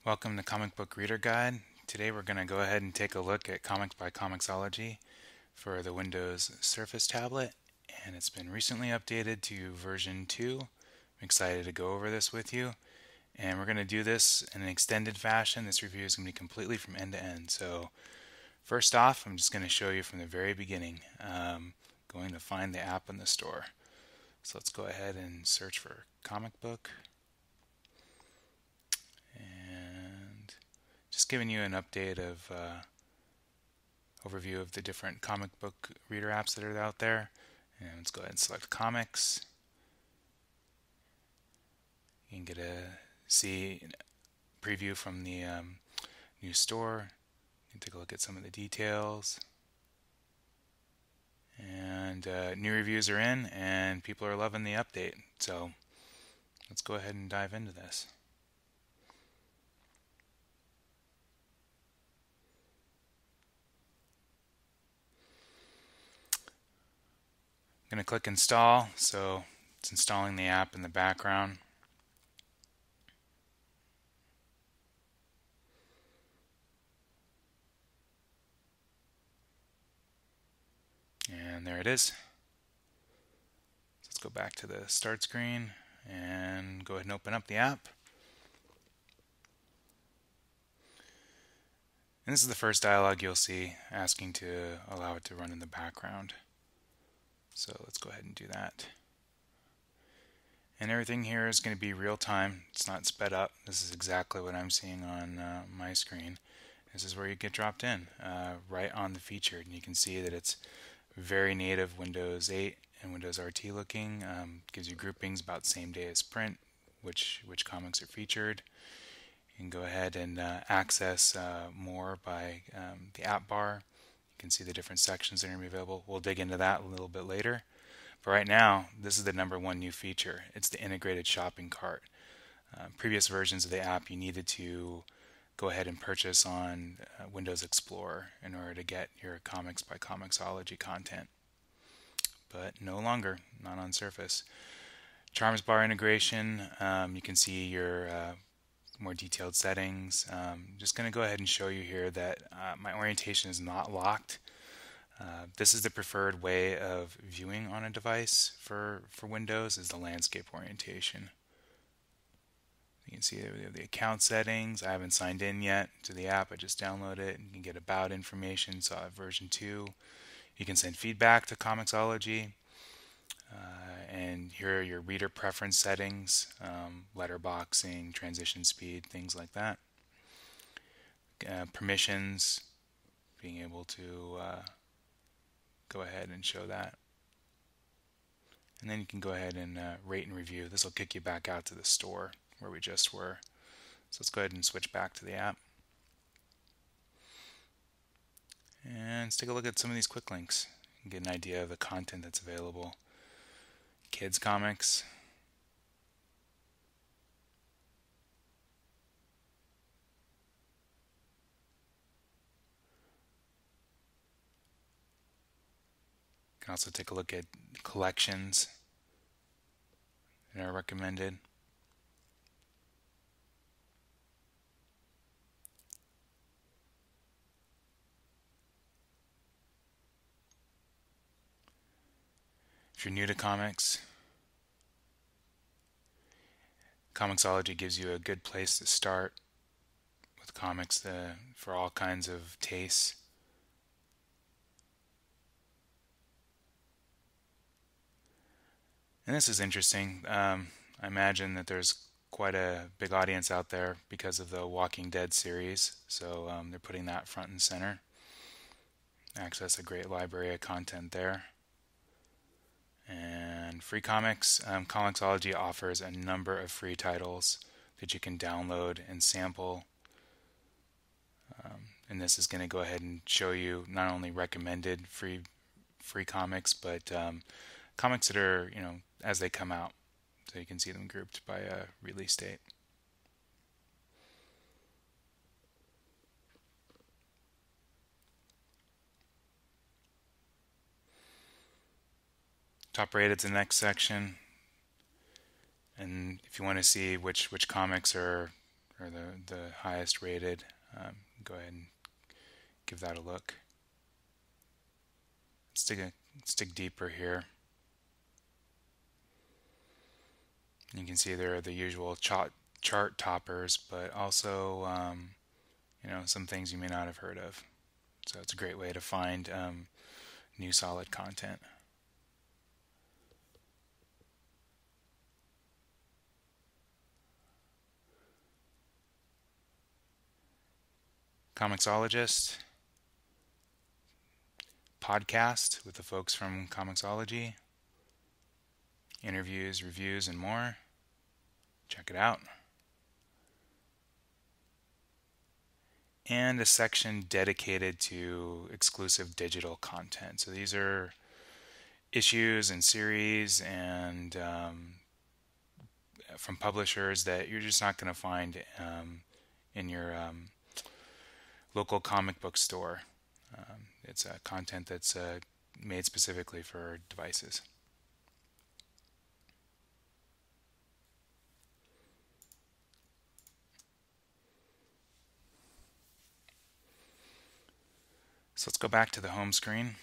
Welcome to Comic Book Reader Guide. Today we're going to go ahead and take a look at Comics by ComiXology for the Windows Surface tablet, and it's been recently updated to version 2. I'm excited to go over this with you, and we're going to do this in an extended fashion. This review is going to be completely from end to end. So first off, I'm just going to show you from the very beginning, going to find the app in the store. So let's go ahead and search for comic book. And just giving you an update of overview of the different comic book reader apps that are out there. And let's go ahead and select comics. You can get see a preview from the new store. You can take a look at some of the details. And new reviews are in, and people are loving the update. So let's go ahead and dive into this. I'm going to click install, so it's installing the app in the background. And there it is. So let's go back to the start screen and go ahead and open up the app. And this is the first dialog you'll see asking to allow it to run in the background. So let's go ahead and do that. And everything here is going to be real time. It's not sped up. This is exactly what I'm seeing on my screen. This is where you get dropped in, right on the featured. And you can see that it's very native Windows 8 and Windows RT looking. Gives you groupings about same day as print, which comics are featured. You can go ahead and access more by the app bar. You can see the different sections that are going to be available. We'll dig into that a little bit later. But right now, this is the #1 new feature. It's the integrated shopping cart. Previous versions of the app, you needed to go ahead and purchase on Windows Explorer in order to get your Comics by ComiXology content. But no longer, not on Surface. Charms bar integration, you can see your more detailed settings. Just going to go ahead and show you here that my orientation is not locked. This is the preferred way of viewing on a device for Windows, is the landscape orientation. You can see we have the account settings. I haven't signed in yet to the app. I just downloaded it. You can get about information. So I have version 2. You can send feedback to ComiXology. And here are your reader preference settings, letterboxing, transition speed, things like that. Permissions, being able to go ahead and show that. And then you can go ahead and rate and review. This will kick you back out to the store where we just were. So let's go ahead and switch back to the app. And let's take a look at some of these quick links and get an idea of the content that's available. Kids comics. You can also take a look at collections that are recommended. If you're new to comics, ComiXology gives you a good place to start with comics for all kinds of tastes. And this is interesting. I imagine that there's quite a big audience out there because of the Walking Dead series, so they're putting that front and center. Access a great library of content there. And free comics. ComiXology offers a number of free titles that you can download and sample. And this is going to go ahead and show you not only recommended free comics, but comics that are, as they come out. So you can see them grouped by release date. Top rated is the next section. And if you want to see which comics are or the highest rated. Go ahead and give that a look. Let's dig deeper here. You can see there are the usual chart toppers, but also some things you may not have heard of. So it's a great way to find new solid content. ComiXologist podcast with the folks from ComiXology, interviews, reviews, and more. Check it out. And a section dedicated to exclusive digital content. So these are issues and series and from publishers that you're just not going to find in your local comic book store. It's content that's made specifically for devices. So let's go back to the home screen.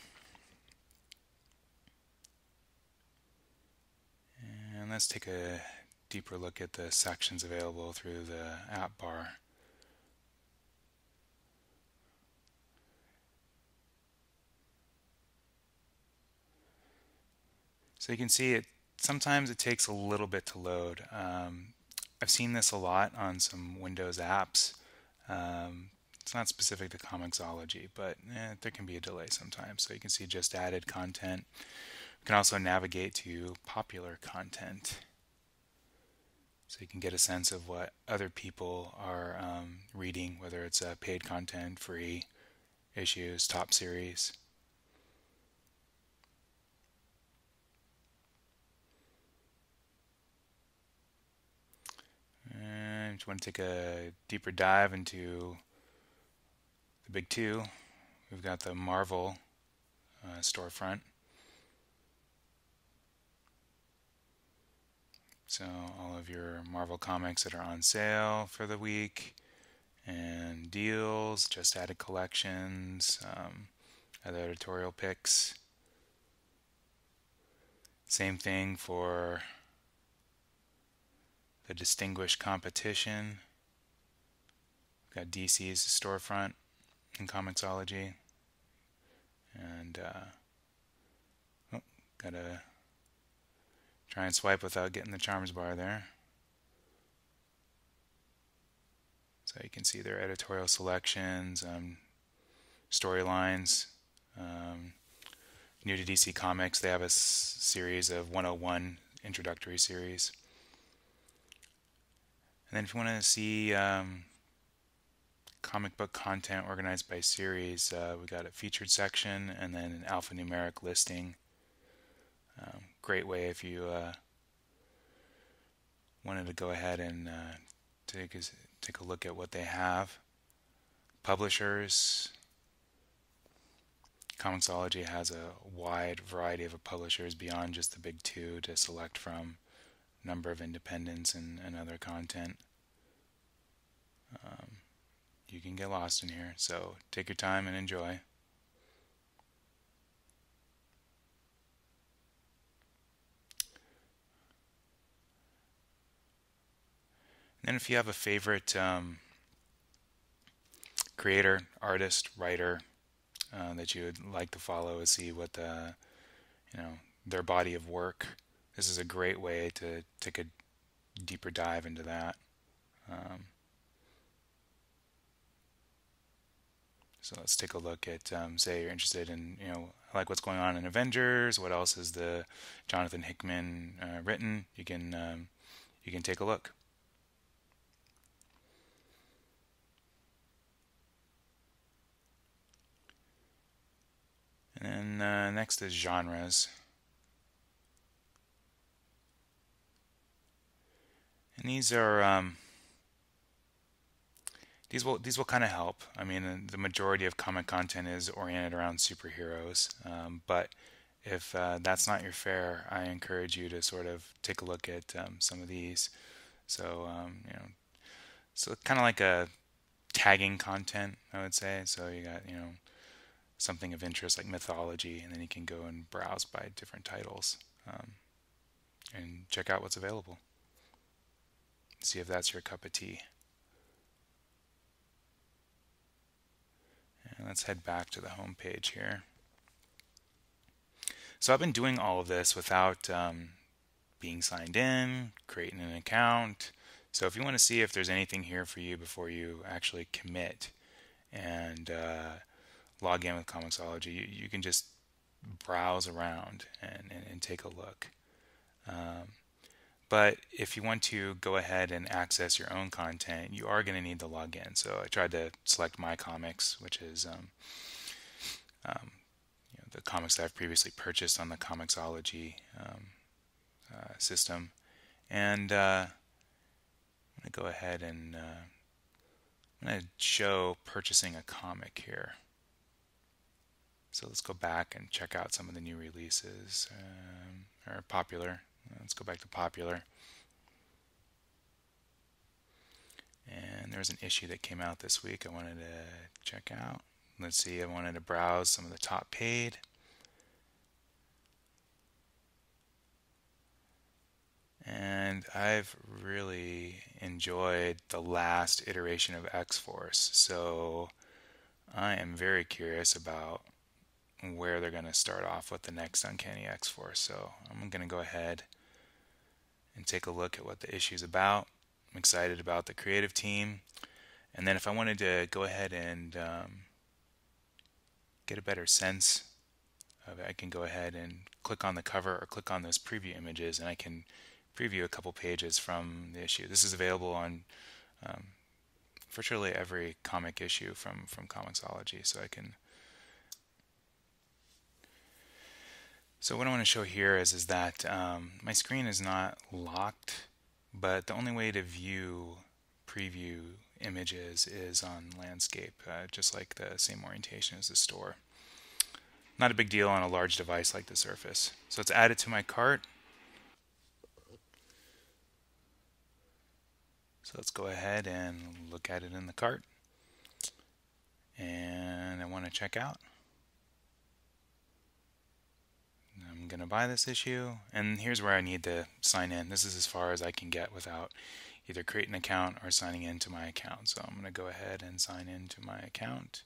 And let's take a deeper look at the sections available through the app bar. So you can see sometimes it takes a little bit to load. I've seen this a lot on some Windows apps. It's not specific to ComiXology, but there can be a delay sometimes. So you can see just added content. You can also navigate to popular content. So you can get a sense of what other people are reading, whether it's paid content, free issues, top series. And if you want to take a deeper dive into the big two, we've got the Marvel storefront. So all of your Marvel comics that are on sale for the week, and deals, just added collections, other editorial picks. Same thing for the distinguished competition. We've got DC's storefront in ComiXology. And gotta try and swipe without getting the charms bar there. So you can see their editorial selections, storylines. New to DC Comics, they have a series of 101 introductory series. And then if you want to see comic book content organized by series, we got a featured section and then an alphanumeric listing. Great way if you wanted to go ahead and take a look at what they have. Publishers. ComiXology has a wide variety of publishers beyond just the big two to select from. Number of independents and other content. You can get lost in here, so take your time and enjoy. And if you have a favorite creator, artist, writer that you would like to follow and see what their body of work, this is a great way to take a deeper dive into that. So let's take a look at, say you're interested in, I like what's going on in Avengers. What else is the Jonathan Hickman written? You can take a look. And then next is genres. And these are these will kind of help. I mean, the majority of comic content is oriented around superheroes, but if that's not your fare, I encourage you to sort of take a look at some of these. So So kind of like a tagging content, I would say. So you got, something of interest like mythology, and then you can go and browse by different titles um, and check out what's available. See if that's your cup of tea. And let's head back to the home page here. So I've been doing all of this without being signed in, creating an account. So if you want to see if there's anything here for you before you actually commit and log in with ComiXology, you can just browse around and take a look. But if you want to go ahead and access your own content, you are going to need to log in. So I tried to select My Comics, which is the comics that I've previously purchased on the ComiXology system. And I'm going to go ahead and I'm going to show purchasing a comic here. So let's go back and check out some of the new releases, or popular. Let's go back to popular. And there's an issue that came out this week I wanted to check out. Let's see, I wanted to browse some of the top paid. And I've really enjoyed the last iteration of X-Force. So I am very curious about where they're going to start off with the next Uncanny X-Force. So I'm going to go ahead and take a look at what the issue is about. I'm excited about the creative team. And then if I wanted to go ahead and get a better sense of it, I can go ahead and click on the cover or click on those preview images, and I can preview a couple pages from the issue. This is available on virtually every comic issue from ComiXology, so I can. So what I want to show here is that my screen is not locked, but the only way to view preview images is on landscape, just like the same orientation as the store. Not a big deal on a large device like the Surface. So it's added to my cart. So let's go ahead and look at it in the cart. And I want to check out. I'm going to buy this issue, and here's where I need to sign in. This is as far as I can get without either creating an account or signing into my account. So I'm going to go ahead and sign into my account,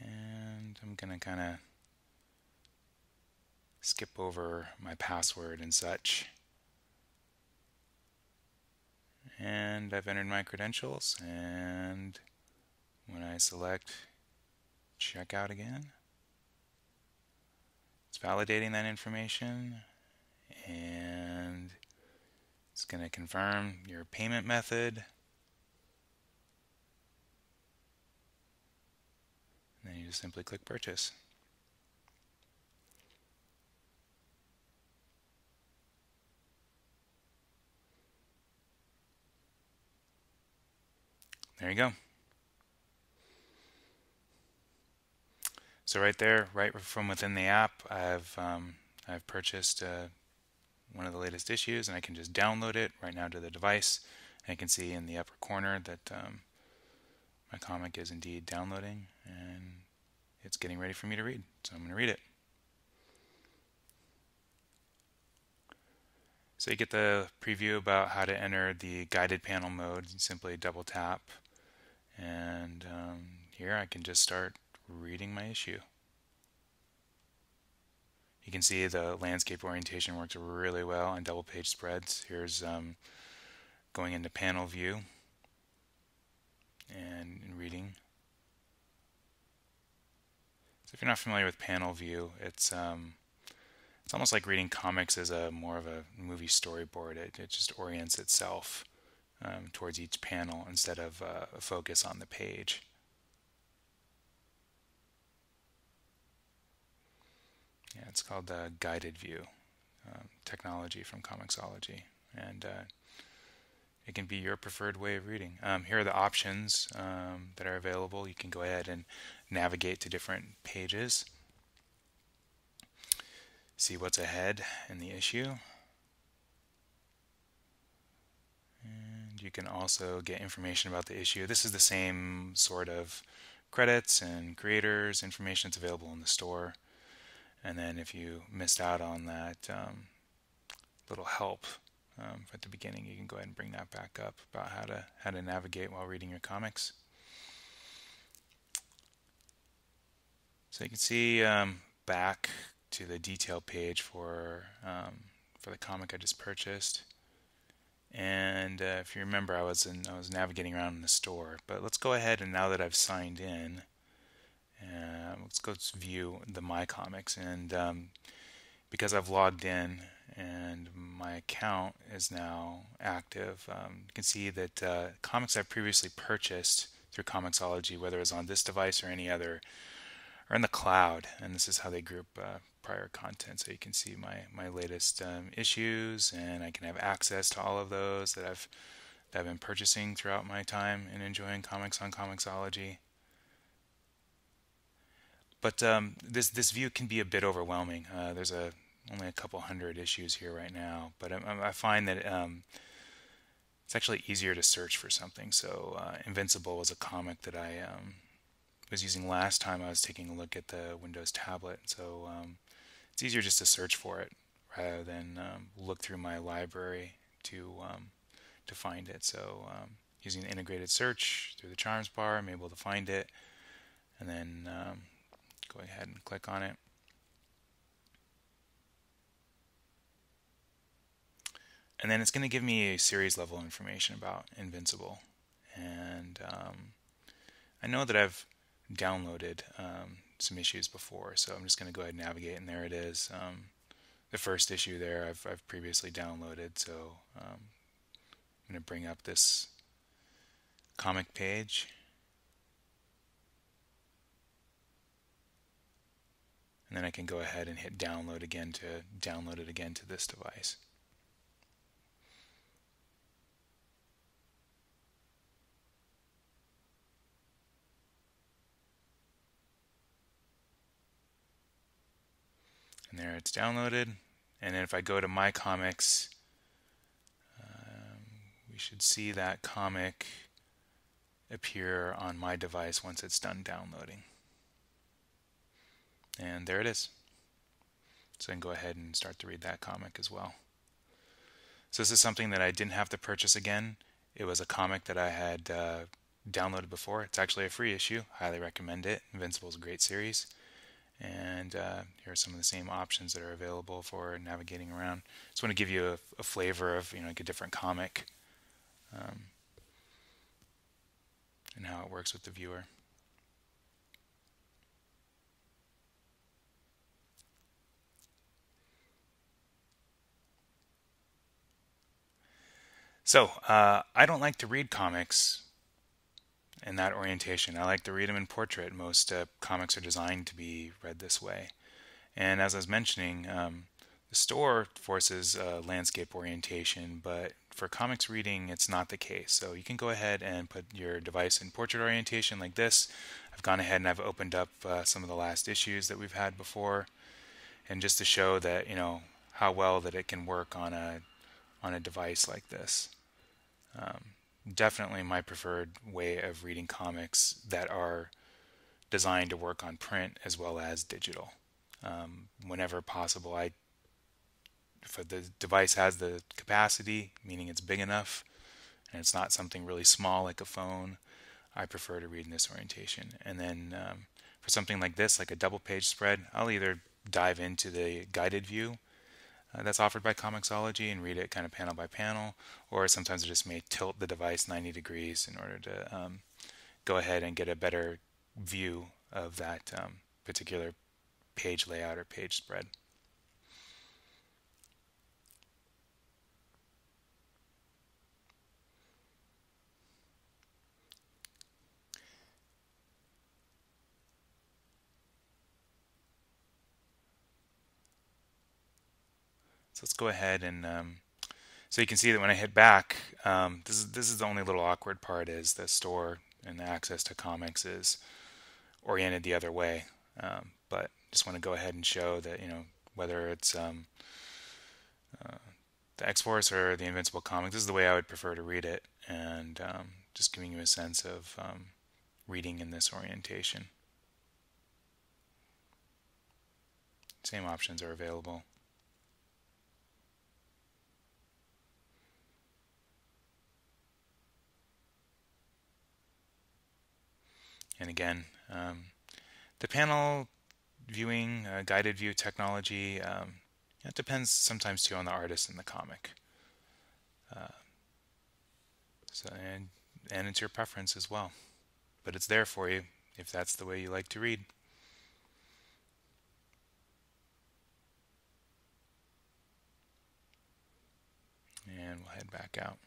and I'm going to kind of skip over my password and such. And I've entered my credentials, and when I select checkout again, it's validating that information, and it's going to confirm your payment method. And then you just simply click purchase. There you go. So right there, right from within the app, I've purchased one of the latest issues, and I can just download it right now to the device. And I can see in the upper corner that my comic is indeed downloading, and it's getting ready for me to read. So I'm going to read it. So you get the preview about how to enter the guided panel mode. You simply double tap, and here I can just start reading my issue. You can see the landscape orientation works really well on double page spreads. Here's going into panel view and reading. So if you're not familiar with panel view, it's almost like reading comics as more of a movie storyboard. It just orients itself towards each panel instead of a focus on the page. Yeah, it's called guided view technology from ComiXology, and it can be your preferred way of reading. Here are the options that are available. You can go ahead and navigate to different pages, see what's ahead in the issue, and you can also get information about the issue. This is the same sort of credits and creators information that's available in the store. And then if you missed out on that little help at the beginning, you can go ahead and bring that back up about how to navigate while reading your comics. So you can see back to the detail page for the comic I just purchased. And if you remember, I was navigating around in the store. But let's go ahead, and now that I've signed in, let's go to view the My Comics. And because I've logged in and my account is now active, you can see that comics I've previously purchased through ComiXology, whether it's on this device or any other, are in the cloud. And this is how they group prior content. So you can see my latest issues, and I can have access to all of those that I've been purchasing throughout my time and enjoying comics on ComiXology. But this view can be a bit overwhelming. There's only a couple hundred issues here right now, but I find that it's actually easier to search for something. So Invincible was a comic that I was using last time I was taking a look at the Windows tablet. So it's easier just to search for it rather than look through my library to find it. So using the integrated search through the Charms bar, I'm able to find it, and then go ahead and click on it. And then it's going to give me a series level information about Invincible. And I know that I've downloaded some issues before, so I'm just going to go ahead and navigate, and there it is. The first issue there I've previously downloaded, so I'm going to bring up this comic page. And then I can go ahead and hit download again to download it again to this device. And there it's downloaded. And then if I go to My Comics, we should see that comic appear on my device once it's done downloading. And there it is. So I can go ahead and start to read that comic as well. So this is something that I didn't have to purchase again. It was a comic that I had downloaded before. It's actually a free issue. Highly recommend it. Invincible is a great series. And here are some of the same options that are available for navigating around. Just want to give you a flavor of like a different comic and how it works with the viewer. So I don't like to read comics in that orientation. I like to read them in portrait. Most comics are designed to be read this way. And as I was mentioning, the store forces landscape orientation, but for comics reading, it's not the case. So you can go ahead and put your device in portrait orientation like this. I've gone ahead and I've opened up some of the last issues that we've had before, and just to show that how well that it can work on a device like this. Definitely my preferred way of reading comics that are designed to work on print as well as digital. Whenever possible, if the device has the capacity, meaning it's big enough and it's not something really small like a phone, I prefer to read in this orientation. And then for something like this, like a double page spread, I'll either dive into the guided view that's offered by ComiXology and read it kind of panel by panel, or sometimes I just may tilt the device 90 degrees in order to go ahead and get a better view of that particular page layout or page spread. So let's go ahead and so you can see that when I hit back, this is the only little awkward part, is the store and the access to comics is oriented the other way. But just want to go ahead and show that whether it's the X-Force or the Invincible comic, this is the way I would prefer to read it. and just giving you a sense of reading in this orientation. Same options are available. And again, the panel viewing, guided view technology, it depends sometimes too on the artist and the comic. And it's your preference as well. But it's there for you if that's the way you like to read. And we'll head back out.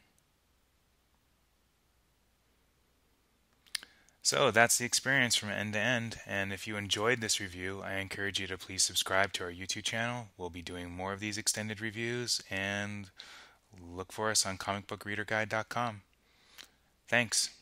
So that's the experience from end to end, and if you enjoyed this review, I encourage you to please subscribe to our YouTube channel. We'll be doing more of these extended reviews, and look for us on comicbookreaderguide.com. Thanks.